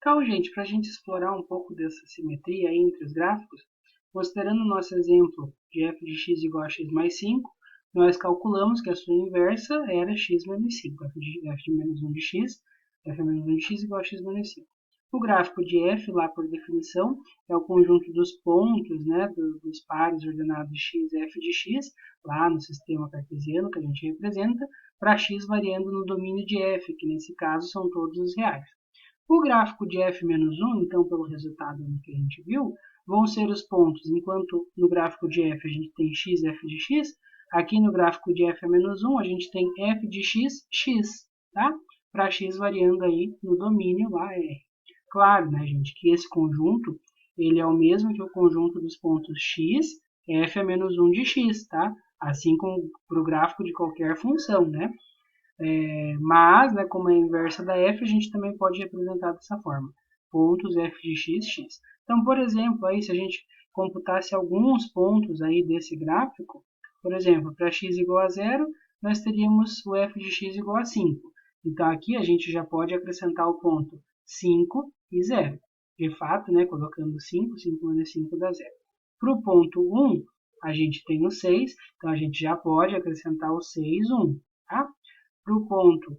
Então, gente, para a gente explorar um pouco dessa simetria aí entre os gráficos, considerando o nosso exemplo de f de x igual a x mais 5, nós calculamos que a sua inversa era x menos 5, f de menos 1 de x, f menos 1 de x igual a x menos 5. O gráfico de f, lá por definição, é o conjunto dos pontos, né, dos pares ordenados de x e f de x, lá no sistema cartesiano que a gente representa, para x variando no domínio de f, que nesse caso são todos os reais. O gráfico de f menos 1, então, pelo resultado que a gente viu, vão ser os pontos, enquanto no gráfico de f a gente tem x, f de x, aqui no gráfico de f menos 1 a gente tem f de x, x, tá? Para x variando aí no domínio lá R. Claro, né, gente, que esse conjunto, ele é o mesmo que o conjunto dos pontos x, f é menos 1 de x, tá? Assim como para o gráfico de qualquer função, né? Mas, né, como é a inversa da f, a gente também pode representar dessa forma. Pontos f de x, x. Então, por exemplo, aí, se a gente computasse alguns pontos aí desse gráfico, por exemplo, para x igual a 0, nós teríamos o f de x igual a 5. Então, aqui a gente já pode acrescentar o ponto 5 e 0. De fato, né, colocando 5, 5 menos 5 dá 0. Para o ponto 1, a gente tem o 6, então a gente já pode acrescentar o 6, 1. Tá? Para o ponto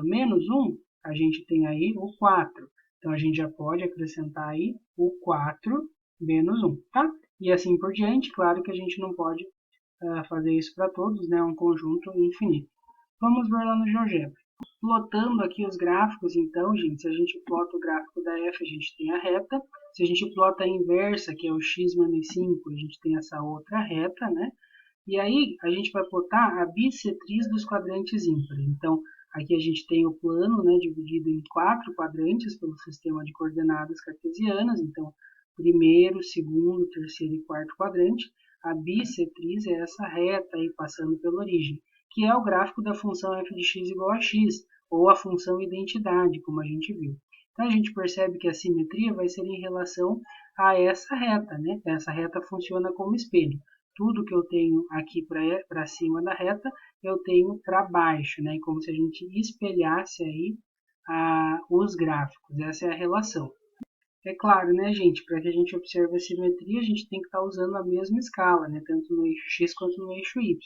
menos 1, a gente tem aí o 4. Então, a gente já pode acrescentar aí o 4 menos 1, tá? E assim por diante, claro que a gente não pode fazer isso para todos, né? É um conjunto infinito. Vamos ver lá no GeoGebra. Plotando aqui os gráficos, então, gente, se a gente plota o gráfico da f, a gente tem a reta. Se a gente plota a inversa, que é o x menos 5, a gente tem essa outra reta, né? E aí, a gente vai plotar a bissetriz dos quadrantes ímpares. Então, aqui a gente tem o plano, né, dividido em 4 quadrantes pelo sistema de coordenadas cartesianas. Então, primeiro, segundo, terceiro e quarto quadrante. A bissetriz é essa reta aí passando pela origem, que é o gráfico da função f de x igual a x, ou a função identidade, como a gente viu. Então, a gente percebe que a simetria vai ser em relação a essa reta, né? Essa reta funciona como espelho. Tudo que eu tenho aqui para cima da reta, eu tenho para baixo, né? Como se a gente espelhasse aí os gráficos. Essa é a relação. É claro, né, gente, para que a gente observe a simetria, a gente tem que estar usando a mesma escala, né? Tanto no eixo x quanto no eixo y.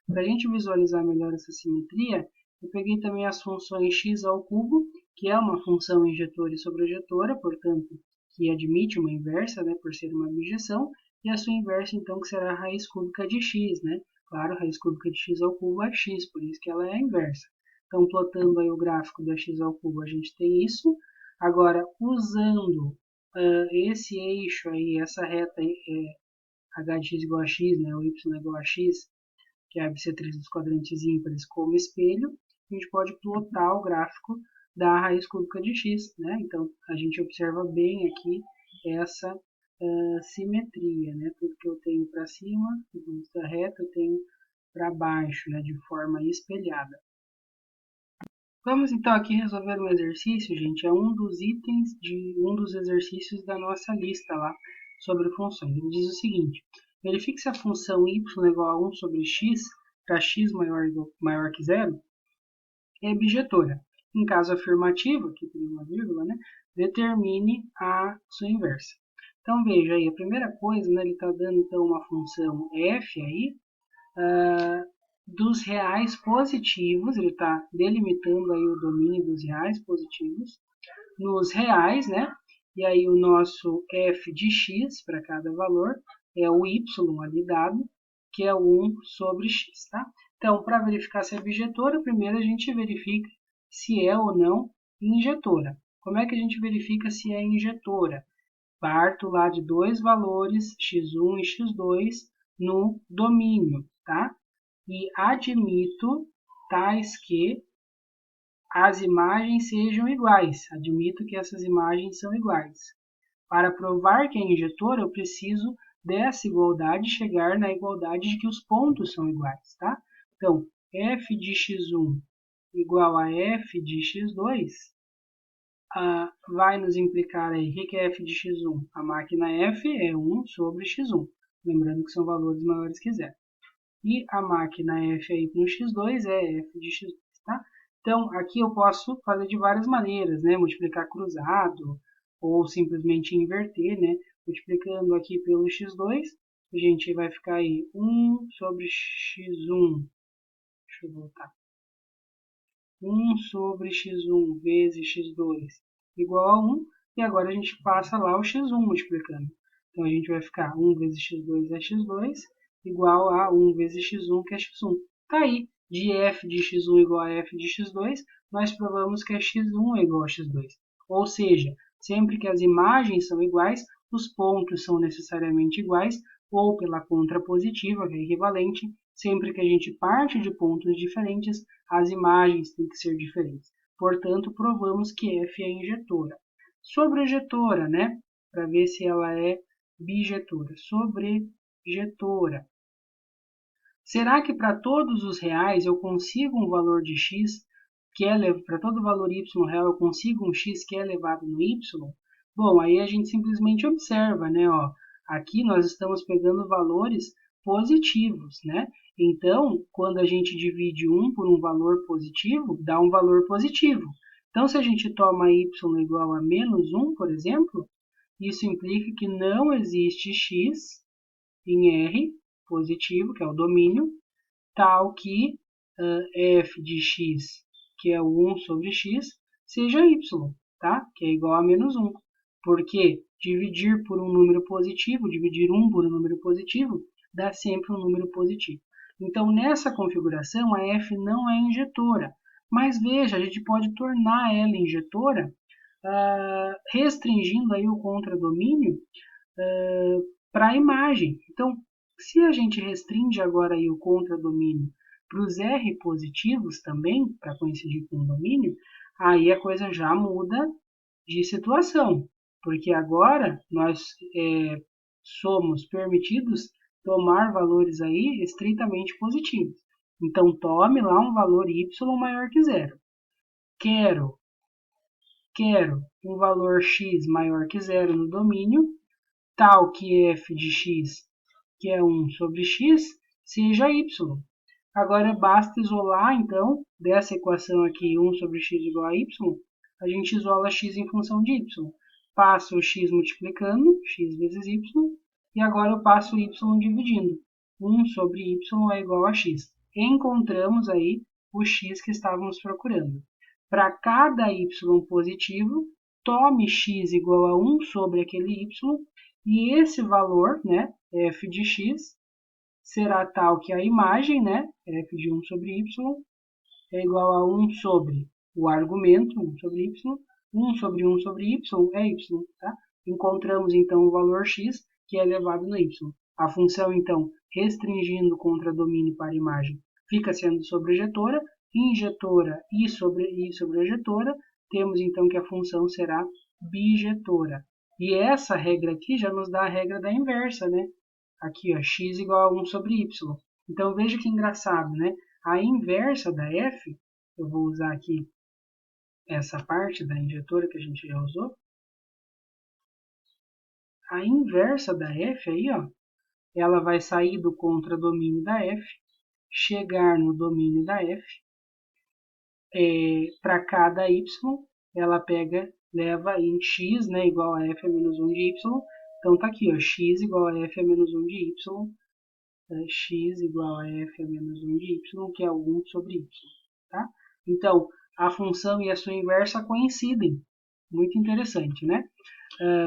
Para a gente visualizar melhor essa simetria, eu peguei também as funções x ao cubo, que é uma função injetora e sobrejetora, portanto, que admite uma inversa, né, por ser uma bijeção, e a sua inversa, então, que será a raiz cúbica de x, né? Claro, a raiz cúbica de x ao cubo é x, por isso que ela é a inversa. Então, plotando aí o gráfico da x ao cubo, a gente tem isso. Agora, usando esse eixo aí, essa reta aí, h de x igual a x, né, o y igual a x, que é a bissetriz dos quadrantes ímpares como espelho, a gente pode plotar o gráfico da raiz cúbica de x, né? Então, a gente observa bem aqui essa simetria, né? Tudo que eu tenho para cima, da reta, eu tenho para baixo, né? De forma espelhada. Vamos então aqui resolver um exercício, gente, é um dos itens de um dos exercícios da nossa lista lá sobre funções. Ele diz o seguinte: verifique se a função y igual a 1 sobre x para x maior que zero é bijetora. Em caso afirmativo, aqui tem uma vírgula, né, determine a sua inversa. Então veja aí, a primeira coisa, né, ele está dando então uma função f aí, dos reais positivos, ele está delimitando aí o domínio dos reais positivos, nos reais, né? E aí o nosso f de x para cada valor é o y ali dado, que é 1 sobre x, tá? Então, para verificar se é bijetora, primeiro a gente verifica se é ou não injetora. Como é que a gente verifica se é injetora? Parto lá de dois valores, x1 e x2, no domínio, tá? E admito tais que as imagens sejam iguais. Admito que essas imagens são iguais. Para provar que é injetora, eu preciso dessa igualdade chegar na igualdade de que os pontos são iguais, tá? Então, f de x1 igual a f de x2 vai nos implicar aí, o que é f de x1? A máquina f é 1 sobre x1. Lembrando que são valores maiores que zero. E a máquina f aí no x2 é f de x2, tá? Então, aqui eu posso fazer de várias maneiras, né? Multiplicar cruzado ou simplesmente inverter, né? Multiplicando aqui pelo x2, a gente vai ficar aí 1 sobre x1. Deixa eu voltar. 1 sobre x1 vezes x2 igual a 1. E agora a gente passa lá o x1 multiplicando. Então, a gente vai ficar 1 vezes x2 é x2 igual a 1 vezes x1, que é x1. Está aí, de f de x1 igual a f de x2, nós provamos que é x1 é igual a x2. Ou seja, sempre que as imagens são iguais, os pontos são necessariamente iguais, ou pela contrapositiva, que é equivalente, sempre que a gente parte de pontos diferentes, as imagens têm que ser diferentes. Portanto, provamos que f é injetora. Sobrejetora, né? Para ver se ela é bijetora. Sobrejetora. Será que para todos os reais eu consigo um valor de x que é para todo valor y real eu consigo um x que é elevado no y? Bom, aí a gente simplesmente observa, né? Ó, aqui nós estamos pegando valores positivos, né? Então, quando a gente divide 1 por um valor positivo, dá um valor positivo. Então, se a gente toma y igual a menos 1, por exemplo, isso implica que não existe x em R positivo, que é o domínio, tal que f de x, que é o 1 sobre x, seja y, tá? Que é igual a menos 1. Porque dividir por um número positivo, dividir 1 por um número positivo, dá sempre um número positivo. Então, nessa configuração, a f não é injetora. Mas veja, a gente pode tornar ela injetora restringindo aí o contradomínio para a imagem. Então, se a gente restringe agora aí o contradomínio para os R positivos também, para coincidir com o domínio, aí a coisa já muda de situação, porque agora nós somos permitidos tomar valores aí estritamente positivos. Então, tome lá um valor y maior que zero. Quero um valor x maior que zero no domínio, tal que f de x, que é 1 sobre x, seja y. Agora, basta isolar, então, dessa equação aqui, 1 sobre x igual a y, a gente isola x em função de y. Passo o x multiplicando, x vezes y, e agora eu passo o y dividindo. 1 sobre y é igual a x. Encontramos aí o x que estávamos procurando. Para cada y positivo, tome x igual a 1 sobre aquele y, e esse valor, né, f de x, será tal que a imagem, né, f de 1 sobre y, é igual a 1 sobre o argumento, 1 sobre y, 1 sobre 1 sobre y é y. Tá? Encontramos, então, o valor x, que é elevado no y. A função, então, restringindo contra domínio para a imagem, fica sendo sobrejetora, injetora e sobrejetora, temos, então, que a função será bijetora. E essa regra aqui já nos dá a regra da inversa, né? Aqui, ó, x igual a 1 sobre y. Então, veja que engraçado, né? A inversa da f, eu vou usar aqui essa parte da injetora que a gente já usou. A inversa da f aí, ó, ela vai sair do contradomínio da f, chegar no domínio da f, para cada y, ela leva em x, né, igual a f a menos 1 de y. Então, tá aqui, ó, x igual a f a menos 1 de y, x igual a f a menos 1 de y, que é 1 sobre y. Tá? Então, a função e a sua inversa coincidem. Muito interessante, né?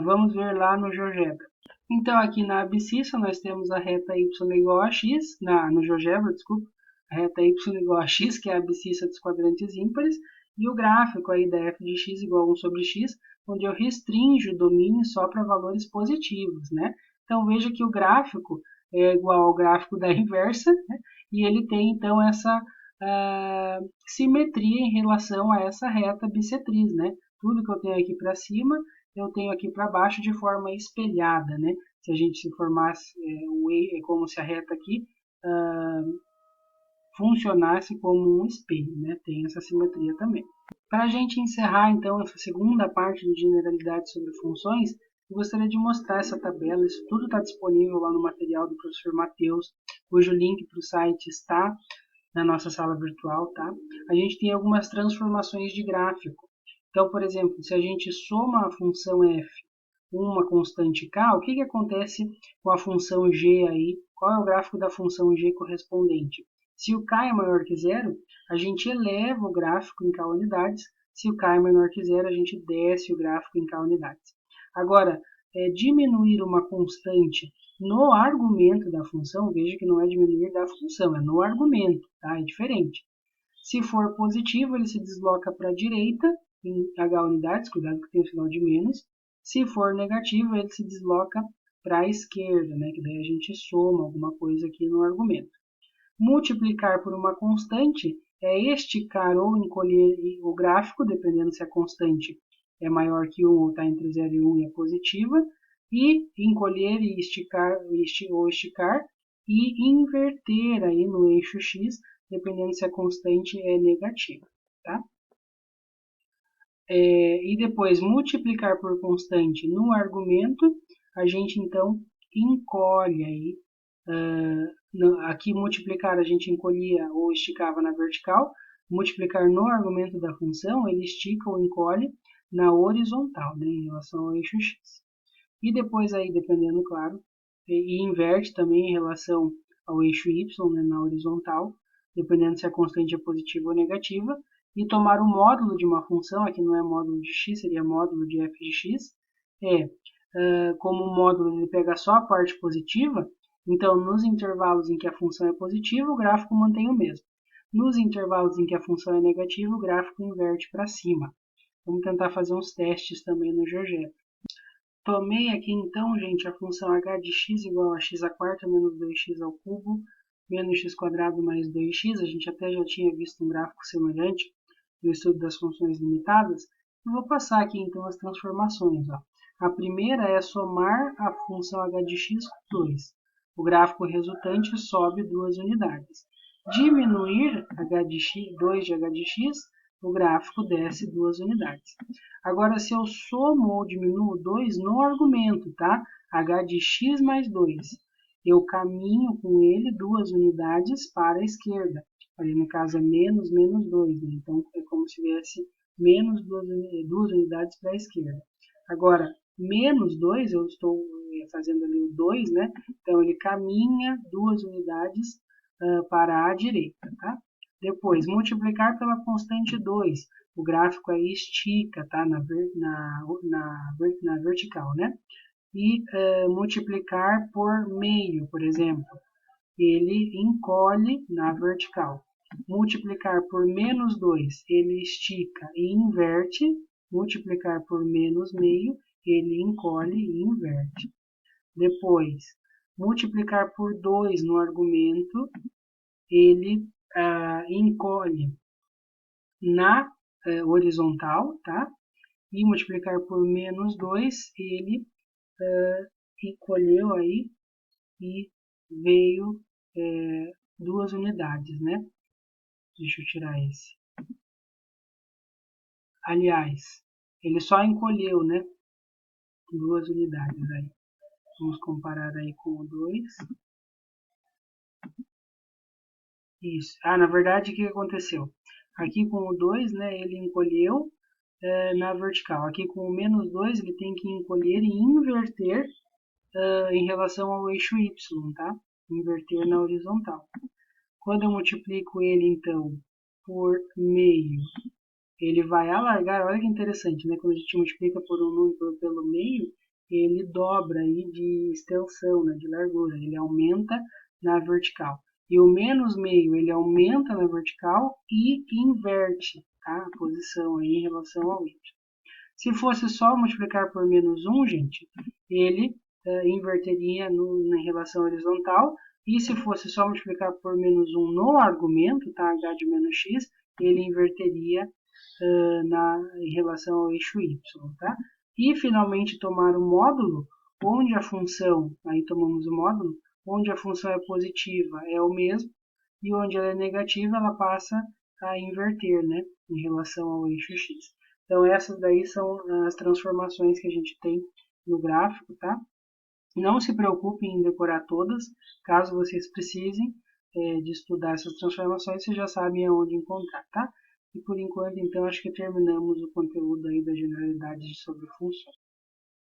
Vamos ver lá no GeoGebra. Então, aqui na abscissa, nós temos a reta y igual a x, no GeoGebra, desculpa, a reta y igual a x, que é a abscissa dos quadrantes ímpares, e o gráfico aí da f de x igual a 1 sobre x, onde eu restringo o domínio só para valores positivos, né? Então, veja que o gráfico é igual ao gráfico da inversa, né? E ele tem, então, essa simetria em relação a essa reta bissetriz, né? Tudo que eu tenho aqui para cima, eu tenho aqui para baixo de forma espelhada, né? Se a gente se formasse, é como se a reta aqui funcionasse como um espelho, né? Tem essa simetria também. Para a gente encerrar, então, essa segunda parte de generalidade sobre funções, eu gostaria de mostrar essa tabela. Isso tudo está disponível lá no material do professor Matheus, cujo link para o site está na nossa sala virtual, tá? A gente tem algumas transformações de gráfico. Então, por exemplo, se a gente soma a função f uma constante k, o que acontece com a função g aí? Qual é o gráfico da função g correspondente? Se o k é maior que zero, a gente eleva o gráfico em k unidades. Se o k é menor que zero, a gente desce o gráfico em k unidades. Agora, diminuir uma constante no argumento da função, veja que não é diminuir da função, é no argumento, tá? É diferente. Se for positivo, ele se desloca para a direita em h unidades, cuidado que tem o sinal de menos. Se for negativo, ele se desloca para a esquerda, né? Que daí a gente soma alguma coisa aqui no argumento. Multiplicar por uma constante é esticar ou encolher o gráfico, dependendo se a constante é maior que 1 ou está entre 0 e 1 e é positiva, e encolher e esticar, ou esticar e inverter aí no eixo x, dependendo se a constante é negativa, tá? E depois multiplicar por constante no argumento, a gente então encolhe aí. Aqui multiplicar a gente encolhia ou esticava na vertical, multiplicar no argumento da função, ele estica ou encolhe na horizontal, né, em relação ao eixo x. E depois aí, dependendo, claro, e inverte também em relação ao eixo y, né, na horizontal, dependendo se a constante é positiva ou negativa, e tomar o módulo de uma função, aqui não é módulo de x, seria módulo de f de x, como o módulo ele pega só a parte positiva, então nos intervalos em que a função é positiva, o gráfico mantém o mesmo. Nos intervalos em que a função é negativa, o gráfico inverte para cima. Vamos tentar fazer uns testes também no GeoGebra. Tomei aqui então, gente, a função h de x igual a x à quarta menos 2x ao cubo menos x quadrado mais 2x. A gente até já tinha visto um gráfico semelhante no estudo das funções limitadas. Eu vou passar aqui então as transformações. Ó. A primeira é somar a função h de x com 2. O gráfico resultante sobe 2 unidades. Diminuir h de x, 2 de h de x, o gráfico desce 2 unidades. Agora, se eu somo ou diminuo 2 no argumento, tá? H de x mais 2. Eu caminho com ele 2 unidades para a esquerda. Ali no caso é menos 2, né? Então é como se viesse menos 2 unidades para a esquerda. Agora, menos 2, eu estou fazendo ali o 2, né? Então ele caminha 2 unidades para a direita, tá? Depois, multiplicar pela constante 2. O gráfico aí estica, tá? Na vertical, né? E multiplicar por meio, por exemplo. Ele encolhe na vertical. Multiplicar por menos 2, ele estica e inverte. Multiplicar por menos meio, ele encolhe e inverte. Depois, multiplicar por 2 no argumento, ele encolhe na horizontal, tá? E multiplicar por menos 2, ele encolheu aí e veio 2 unidades, né? Deixa eu tirar esse. Aliás, ele só encolheu, né? 2 unidades aí. Vamos comparar aí com o 2. Isso. Na verdade, o que aconteceu? Aqui com o 2, né, ele encolheu na vertical. Aqui com o menos 2, ele tem que encolher e inverter em relação ao eixo Y, tá? Inverter na horizontal. Quando eu multiplico ele, então, por meio, ele vai alargar. Olha que interessante, né? Quando a gente multiplica por um número pelo meio, ele dobra aí de extensão, né? De largura. Ele aumenta na vertical. E o menos meio, ele aumenta na vertical e inverte, tá? A posição aí em relação ao Y. Se fosse só multiplicar por menos 1, gente, ele inverteria na relação horizontal. E se fosse só multiplicar por menos 1 no argumento, tá? H de menos x, ele inverteria em relação ao eixo y, tá? E finalmente tomar o módulo, onde a função, aí tomamos o módulo, onde a função é positiva é o mesmo, e onde ela é negativa ela passa a inverter, né? Em relação ao eixo x. Então essas daí são as transformações que a gente tem no gráfico, tá? Não se preocupem em decorar todas, caso vocês precisem, de estudar essas transformações, vocês já sabem aonde encontrar, tá? E por enquanto, então, acho que terminamos o conteúdo aí das generalidades sobre funções.